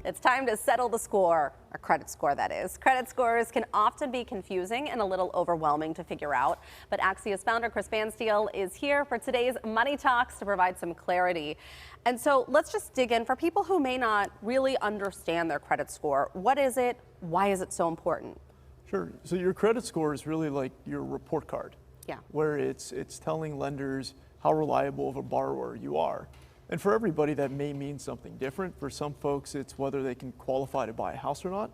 It's time to settle the score, or credit score that is. Credit scores can often be confusing and a little overwhelming to figure out, but Axias founder Chris Pfanstiel is here for today's Money Talks to provide some clarity. And so let's just dig in for people who may not really understand their credit score. What is it? Why is it so important? Sure. So your credit score is really like your report card. Yeah. Where it's telling lenders how reliable of a borrower you are. And for everybody, that may mean something different. For some folks, it's whether they can qualify to buy a house or not.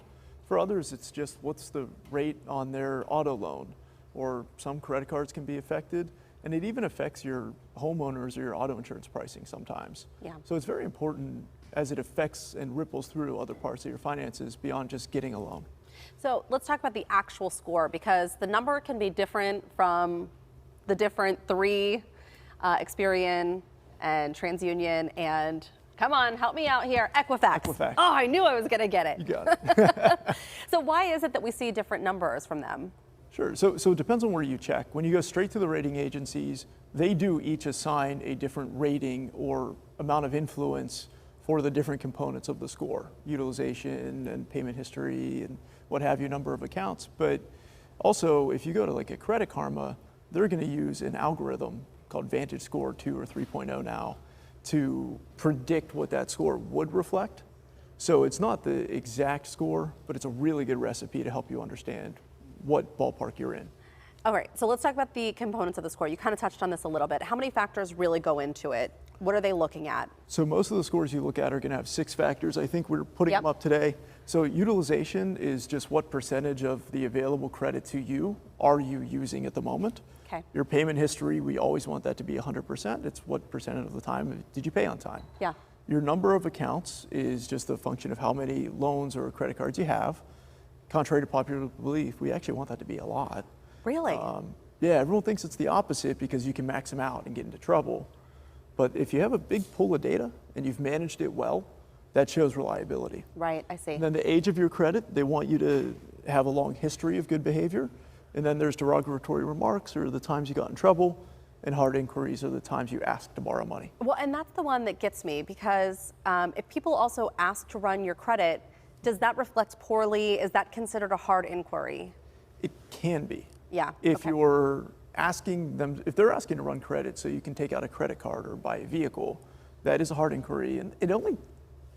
For others, it's just what's the rate on their auto loan. Or some credit cards can be affected. And it even affects your homeowners or your auto insurance pricing sometimes. Yeah. So it's very important as it affects and ripples through other parts of your finances beyond just getting a loan. So let's talk about the actual score, because the number can be different from the different three, Experian and TransUnion and, come on, help me out here, Equifax. Equifax. Oh, I knew I was going to get it. You got it. So why is it that we see different numbers from them? Sure. So it depends on where you check. When you go straight to the rating agencies, they do each assign a different rating or amount of influence for the different components of the score, utilization and payment history and what have you, number of accounts. But also, if you go to like a Credit Karma, they're going to use an algorithm called Vantage Score 2 or 3.0 now to predict what that score would reflect. So it's not the exact score, but it's a really good recipe to help you understand what ballpark you're in. All right, so let's talk about the components of the score. You kind of touched on this a little bit. How many factors really go into it? What are they looking at? So most of the scores you look at are going to have 6 factors. I think we're putting them up today. So utilization is just what percentage of the available credit to you are you using at the moment. Okay. Your payment history, we always want that to be 100%. It's what percentage of the time did you pay on time. Yeah. Your number of accounts is just a function of how many loans or credit cards you have. Contrary to popular belief, we actually want that to be a lot. Really? Yeah, everyone thinks it's the opposite because you can max them out and get into trouble. But if you have a big pool of data and you've managed it well, that shows reliability. Right, I see. And then the age of your credit, they want you to have a long history of good behavior. And then there's derogatory remarks or the times you got in trouble, and hard inquiries are the times you ask to borrow money. Well, and that's the one that gets me, because if people also ask to run your credit, does that reflect poorly? Is that considered a hard inquiry? It can be. Yeah. If you're asking them, if they're asking to run credit so you can take out a credit card or buy a vehicle, that is a hard inquiry, and it only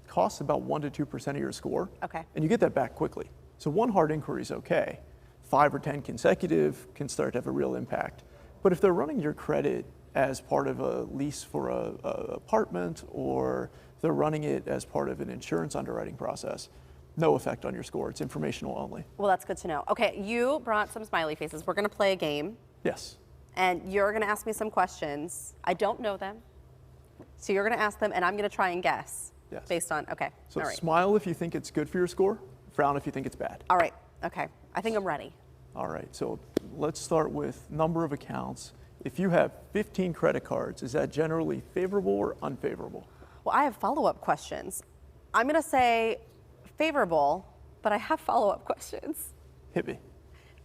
costs about 1 to 2% of your score. Okay. And you get that back quickly. So one hard inquiry is okay. 5 or 10 consecutive can start to have a real impact. But if they're running your credit as part of a lease for a apartment, or they're running it as part of an insurance underwriting process, no effect on your score. It's informational only. Well, that's good to know. Okay, you brought some smiley faces. We're going to play a game. Yes. And you're going to ask me some questions. I don't know them. So you're going to ask them, and I'm going to try and guess. Yes. Based on, okay. So all right. smile if you think it's good for your score, frown if you think it's bad. All right, okay. I think I'm ready. All right, so let's start with number of accounts. If you have 15 credit cards, is that generally favorable or unfavorable? Well, I have follow-up questions. I'm going to say favorable, but I have follow-up questions. Hit me.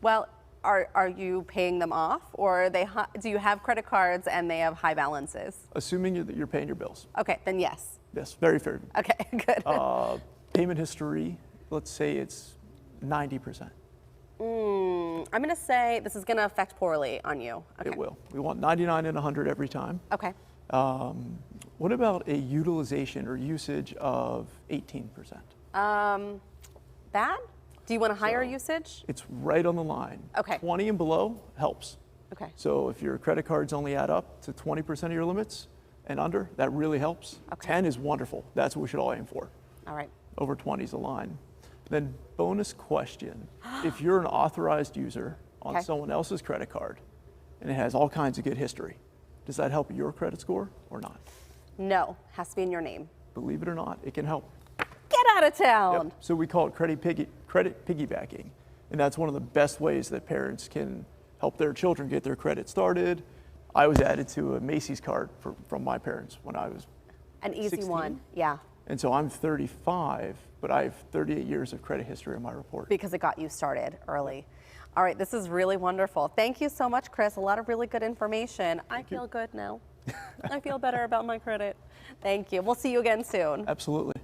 Well, are you paying them off, or do you have credit cards and they have high balances? Assuming that you're paying your bills. Okay, then yes. Yes, very favorable. Okay, good. Payment history, let's say it's 90%. I'm going to say this is going to affect poorly on you. Okay. It will. We want 99 and 100 every time. Okay. What about a utilization or usage of 18%? Bad? Do you want a higher usage? It's right on the line. Okay. 20 and below helps. Okay. So if your credit cards only add up to 20% of your limits and under, that really helps. Okay. 10 is wonderful. That's what we should all aim for. All right. Over 20 is the line. Then bonus question. If you're an authorized user on someone else's credit card and it has all kinds of good history, does that help your credit score or not? No, has to be in your name. Believe it or not, it can help. Get out of town. Yep. So we call it credit piggybacking. And that's one of the best ways that parents can help their children get their credit started. I was added to a Macy's card from my parents when I was An easy 16. one, yeah. And so I'm 35, but I have 38 years of credit history on my report. Because it got you started early. All right, this is really wonderful. Thank you so much, Chris. A lot of really good information. I feel good now. I feel better about my credit. Thank you. We'll see you again soon. Absolutely.